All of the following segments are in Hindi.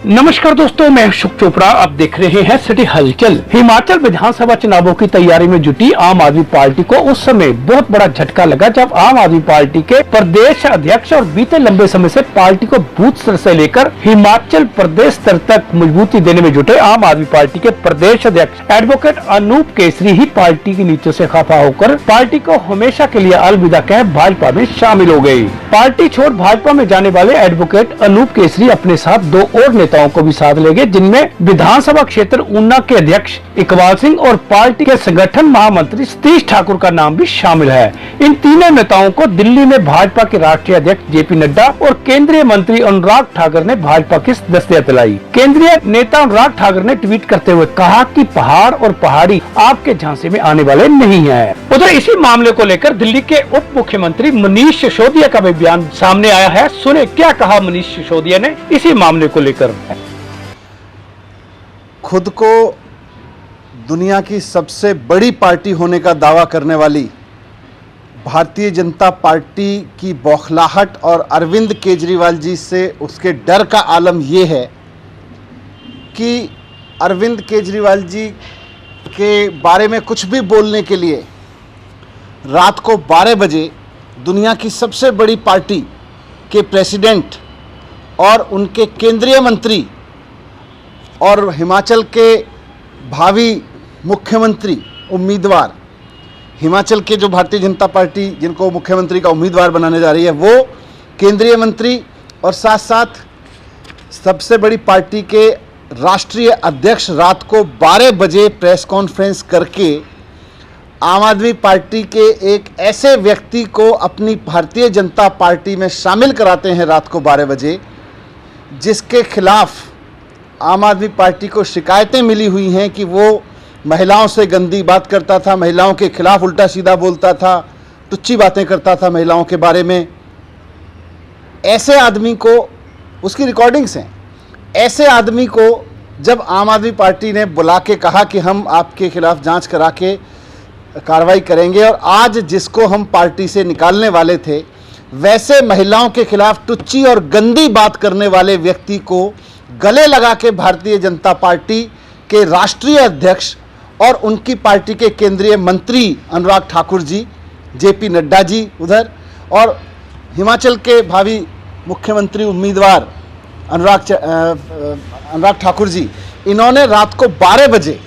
नमस्कार दोस्तों, मैं अशोक चोपड़ा। आप देख रहे हैं सिटी हलचल। हिमाचल विधानसभा चुनावों की तैयारी में जुटी आम आदमी पार्टी को उस समय बहुत बड़ा झटका लगा जब आम आदमी पार्टी के प्रदेश अध्यक्ष और बीते लंबे समय से पार्टी को बूथ स्तर से लेकर हिमाचल प्रदेश स्तर तक मजबूती देने में जुटे आम आदमी पार्टी के प्रदेश अध्यक्ष एडवोकेट अनूप केसरी ही पार्टी के नीचे से खफा होकर पार्टी को हमेशा के लिए अलविदा कह भाजपा में शामिल हो गयी। पार्टी छोड़ भाजपा में जाने वाले एडवोकेट अनूप केसरी अपने साथ दो और नेताओं को भी साथ ले गए, जिनमें विधानसभा क्षेत्र ऊना के अध्यक्ष इकबाल सिंह और पार्टी के संगठन महामंत्री सतीश ठाकुर का नाम भी शामिल है। इन तीनों नेताओं को दिल्ली में भाजपा के राष्ट्रीय अध्यक्ष जेपी नड्डा और केंद्रीय मंत्री अनुराग ठाकुर ने भाजपा की सदस्यता दिलाई। केंद्रीय नेता अनुराग ठाकुर ने ट्वीट करते हुए कहा कि पहाड़ और पहाड़ी आपके झांसे में आने वाले नहीं है। उधर इसी मामले को लेकर दिल्ली के उप मुख्यमंत्री मनीष सिसोदिया का भी बयान सामने आया है। सुने क्या कहा मनीष सिसोदिया ने इसी मामले को लेकर। खुद को दुनिया की सबसे बड़ी पार्टी होने का दावा करने वाली भारतीय जनता पार्टी की बौखलाहट और अरविंद केजरीवाल जी से उसके डर का आलम ये है कि अरविंद केजरीवाल जी के बारे में कुछ भी बोलने के लिए रात को 12 बजे दुनिया की सबसे बड़ी पार्टी के प्रेसिडेंट और उनके केंद्रीय मंत्री और हिमाचल के भावी मुख्यमंत्री उम्मीदवार, हिमाचल के जो भारतीय जनता पार्टी जिनको मुख्यमंत्री का उम्मीदवार बनाने जा रही है, वो केंद्रीय मंत्री और साथ साथ सबसे बड़ी पार्टी के राष्ट्रीय अध्यक्ष रात को 12 बजे प्रेस कॉन्फ्रेंस करके आम आदमी पार्टी के एक ऐसे व्यक्ति को अपनी भारतीय जनता पार्टी में शामिल कराते हैं रात को 12 बजे, जिसके खिलाफ आम आदमी पार्टी को शिकायतें मिली हुई हैं कि वो महिलाओं से गंदी बात करता था, महिलाओं के खिलाफ उल्टा सीधा बोलता था, तुच्छी बातें करता था महिलाओं के बारे में। ऐसे आदमी को, उसकी रिकॉर्डिंग्स हैं, ऐसे आदमी को जब आम आदमी पार्टी ने बुला के कहा कि हम आपके खिलाफ जांच करा के कार्रवाई करेंगे, और आज जिसको हम पार्टी से निकालने वाले थे वैसे महिलाओं के खिलाफ तुच्छी और गंदी बात करने वाले व्यक्ति को गले लगा के भारतीय जनता पार्टी के राष्ट्रीय अध्यक्ष और उनकी पार्टी के केंद्रीय मंत्री अनुराग ठाकुर जी, जेपी नड्डा जी उधर, और हिमाचल के भावी मुख्यमंत्री उम्मीदवार अनुराग ठाकुर जी, इन्होंने रात को 12 बजे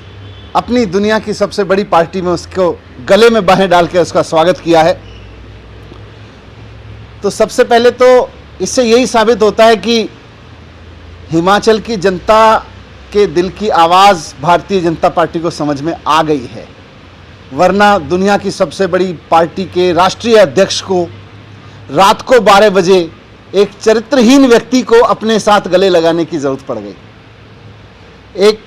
अपनी दुनिया की सबसे बड़ी पार्टी में उसको गले में बाहें डाल के उसका स्वागत किया है। तो सबसे पहले तो इससे यही साबित होता है कि हिमाचल की जनता के दिल की आवाज़ भारतीय जनता पार्टी को समझ में आ गई है, वरना दुनिया की सबसे बड़ी पार्टी के राष्ट्रीय अध्यक्ष को रात को 12 बजे एक चरित्रहीन व्यक्ति को अपने साथ गले लगाने की ज़रूरत पड़ गई। एक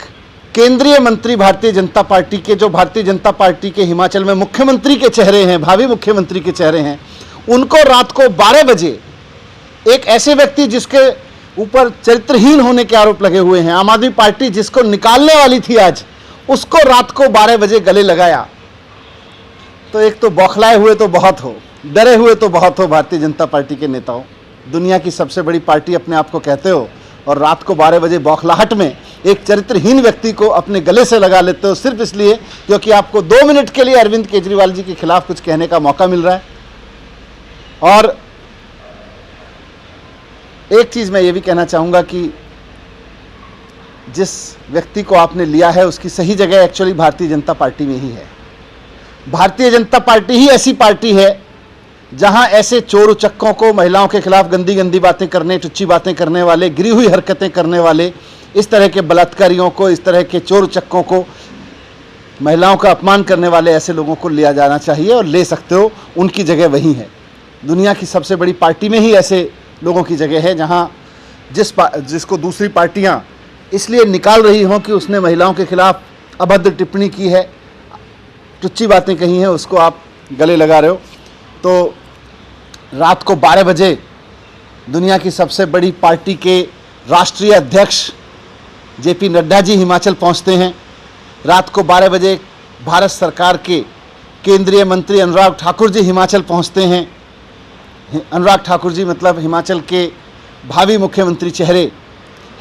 केंद्रीय मंत्री भारतीय जनता पार्टी के, जो भारतीय जनता पार्टी के हिमाचल में मुख्यमंत्री के चेहरे हैं, भावी मुख्यमंत्री के चेहरे हैं, उनको रात को 12 बजे एक ऐसे व्यक्ति जिसके ऊपर चरित्रहीन होने के आरोप लगे हुए हैं, आम आदमी पार्टी जिसको निकालने वाली थी आज, उसको रात को 12 बजे गले लगाया। तो एक तो बौखलाए हुए तो बहुत हो, डरे हुए तो बहुत हो भारतीय जनता पार्टी के नेताओं। दुनिया की सबसे बड़ी पार्टी अपने आप को कहते हो और रात को 12 बजे बौखलाहट में एक चरित्रहीन व्यक्ति को अपने गले से लगा लेते हो सिर्फ इसलिए क्योंकि आपको 2 मिनट के लिए अरविंद केजरीवाल जी के खिलाफ कुछ कहने का मौका मिल रहा है। और एक चीज़ मैं ये भी कहना चाहूँगा कि जिस व्यक्ति को आपने लिया है उसकी सही जगह एक्चुअली भारतीय जनता पार्टी में ही है। भारतीय जनता पार्टी ही ऐसी पार्टी है जहां ऐसे चोर उचक्कों को, महिलाओं के खिलाफ गंदी गंदी बातें करने, टुच्ची बातें करने वाले, गिरी हुई हरकतें करने वाले, इस तरह के बलात्कारियों को, इस तरह के चोर उचक्कों को, महिलाओं का अपमान करने वाले ऐसे लोगों को लिया जाना चाहिए और ले सकते हो, उनकी जगह वही है। दुनिया की सबसे बड़ी पार्टी में ही ऐसे लोगों की जगह है जहां जिसको दूसरी पार्टियां इसलिए निकाल रही हों कि उसने महिलाओं के खिलाफ अभद्र टिप्पणी की है, टुच्ची बातें कही हैं, उसको आप गले लगा रहे हो। तो रात को 12 बजे दुनिया की सबसे बड़ी पार्टी के राष्ट्रीय अध्यक्ष जेपी नड्डा जी हिमाचल पहुंचते हैं। रात को 12 बजे भारत सरकार के केंद्रीय मंत्री अनुराग ठाकुर जी हिमाचल पहुंचते हैं। अनुराग ठाकुर जी मतलब हिमाचल के भावी मुख्यमंत्री चेहरे,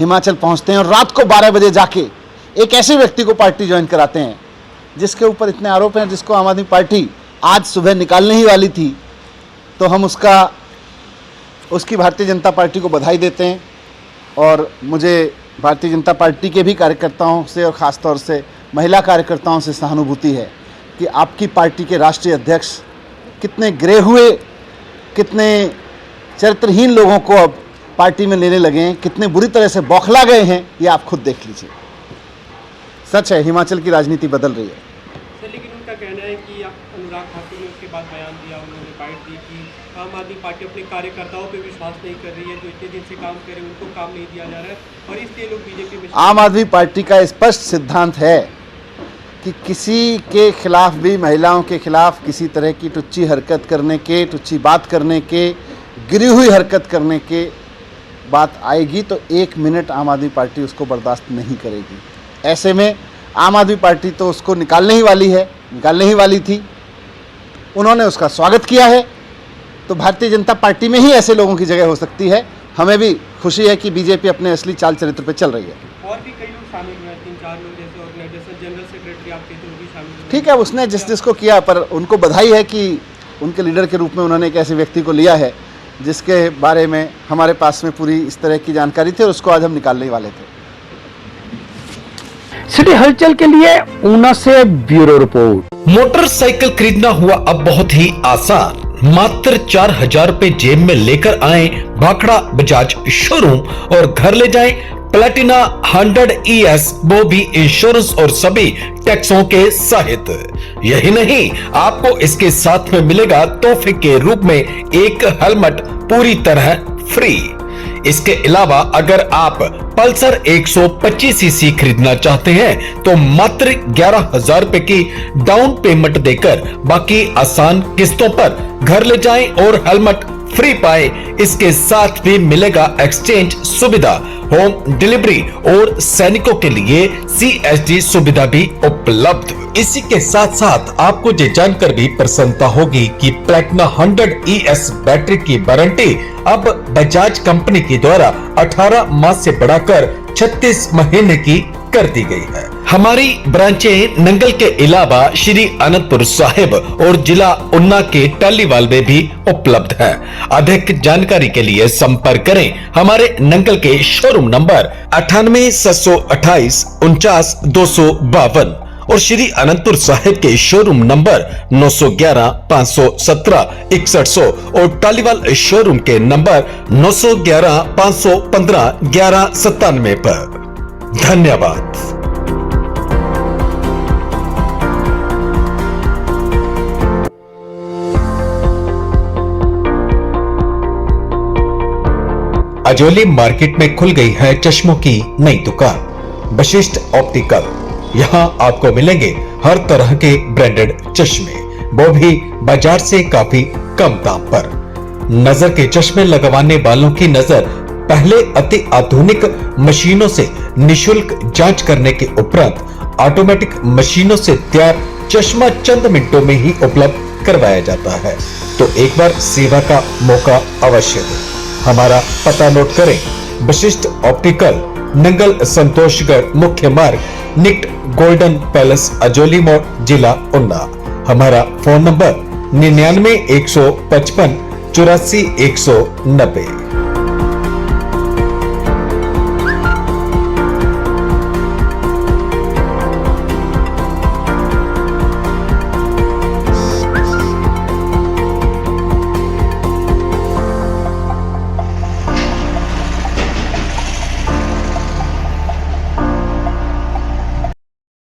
हिमाचल पहुंचते हैं और रात को 12 बजे जाके एक ऐसे व्यक्ति को पार्टी ज्वाइन कराते हैं जिसके ऊपर इतने आरोप हैं, जिसको आम आदमी पार्टी आज सुबह निकालने ही वाली थी। तो हम उसकी भारतीय जनता पार्टी को बधाई देते हैं और मुझे भारतीय जनता पार्टी के भी कार्यकर्ताओं से और ख़ास तौर से महिला कार्यकर्ताओं से सहानुभूति है कि आपकी पार्टी के राष्ट्रीय अध्यक्ष कितने गिरे हुए, कितने चरित्रहीन लोगों को अब पार्टी में लेने लगे हैं, कितने बुरी तरह से बौखला गए हैं, ये आप खुद देख लीजिए। सच है, हिमाचल की राजनीति बदल रही है। सर, लेकिन उनका कहना है कि अनुराग ठाकुर ने उसके बाद बयान दिया, उन्होंने बाइट दी कि आम आदमी पार्टी अपने कार्यकर्ताओं पे विश्वास नहीं कर रही है, जो इतने दिन से काम कर रहे हैं उनको काम नहीं दिया जा रहा है और इसलिए लोग बीजेपी में। आम आदमी पार्टी का स्पष्ट सिद्धांत है कि किसी के खिलाफ भी, महिलाओं के खिलाफ किसी तरह की टुच्ची हरकत करने के, टुच्ची बात करने के, गिरी हुई हरकत करने के बात आएगी तो 1 मिनट आम आदमी पार्टी उसको बर्दाश्त नहीं करेगी। ऐसे में आम आदमी पार्टी तो उसको निकालने ही वाली थी। उन्होंने उसका स्वागत किया है, तो भारतीय जनता पार्टी में ही ऐसे लोगों की जगह हो सकती है। हमें भी खुशी है कि बीजेपी अपने असली चाल चरित्र पर चल रही है। और भी कई लोग शामिल हुए, 3-4 लोग, जैसे ऑर्गेनाइजेशन जनरल सेक्रेटरी आपके तो भी शामिल हुए। ठीक है, उसने जिसको किया, पर उनको बधाई है कि उनके लीडर के रूप में उन्होंने एक ऐसे व्यक्ति को लिया है जिसके बारे में हमारे पास में पूरी इस तरह की जानकारी थी और उसको आज हम निकालने वाले थे। सिटी हलचल के लिए ऊना से ब्यूरो रिपोर्ट। मोटरसाइकिल खरीदना हुआ अब बहुत ही आसान। मात्र 4,000 रुपए जेब में लेकर आए भाखड़ा बजाज शोरूम और घर ले जाएं प्लेटिना 100 ES, वो भी इंश्योरेंस और सभी टैक्सों के सहित। यही नहीं, आपको इसके साथ में मिलेगा तोहफे के रूप में एक हेलमेट पूरी तरह फ्री। इसके अलावा अगर आप पल्सर 125 सीसी खरीदना चाहते हैं तो मात्र 11,000 रुपए की डाउन पेमेंट देकर बाकी आसान किस्तों पर घर ले जाएं और हेलमेट फ्री पाए। इसके साथ भी मिलेगा एक्सचेंज सुविधा, होम डिलीवरी और सैनिकों के लिए CSD सुविधा भी उपलब्ध। इसी के साथ साथ आपको ये जानकर भी प्रसन्नता होगी कि प्लेटिना 100 ES बैटरी की वारंटी अब बजाज कंपनी के द्वारा 18 माह से बढ़ाकर 36 महीने की कर दी गई है। हमारी ब्रांचें नंगल के अलावा श्री अनंतपुर साहिब और जिला ऊना के टालीवाल में भी उपलब्ध है। अधिक जानकारी के लिए संपर्क करें हमारे नंगल के शोरूम नंबर 98 728 49 252 और श्री अनंतपुर साहिब के शोरूम नंबर 911 517 6100 और टालीवाल शोरूम के नंबर 911 515 1197 पर। धन्यवाद। अजोली मार्केट में खुल गई है चश्मों की नई दुकान वशिष्ठ ऑप्टिकल। यहाँ आपको मिलेंगे हर तरह के ब्रांडेड चश्मे, वो भी बाजार से काफी कम दाम पर। नजर के चश्मे लगवाने वालों की नजर पहले अति आधुनिक मशीनों से निशुल्क जांच करने के उपरांत ऑटोमेटिक मशीनों से तैयार चश्मा चंद मिनटों में ही उपलब्ध करवाया जाता है। तो एक बार सेवा का मौका अवश्य दो। हमारा पता नोट करें, वशिष्ठ ऑप्टिकल, नंगल संतोषगढ़ मुख्य मार्ग, निकट गोल्डन पैलेस, अजोली मोड़, जिला ऊना। हमारा फोन नंबर 99 155 84 190।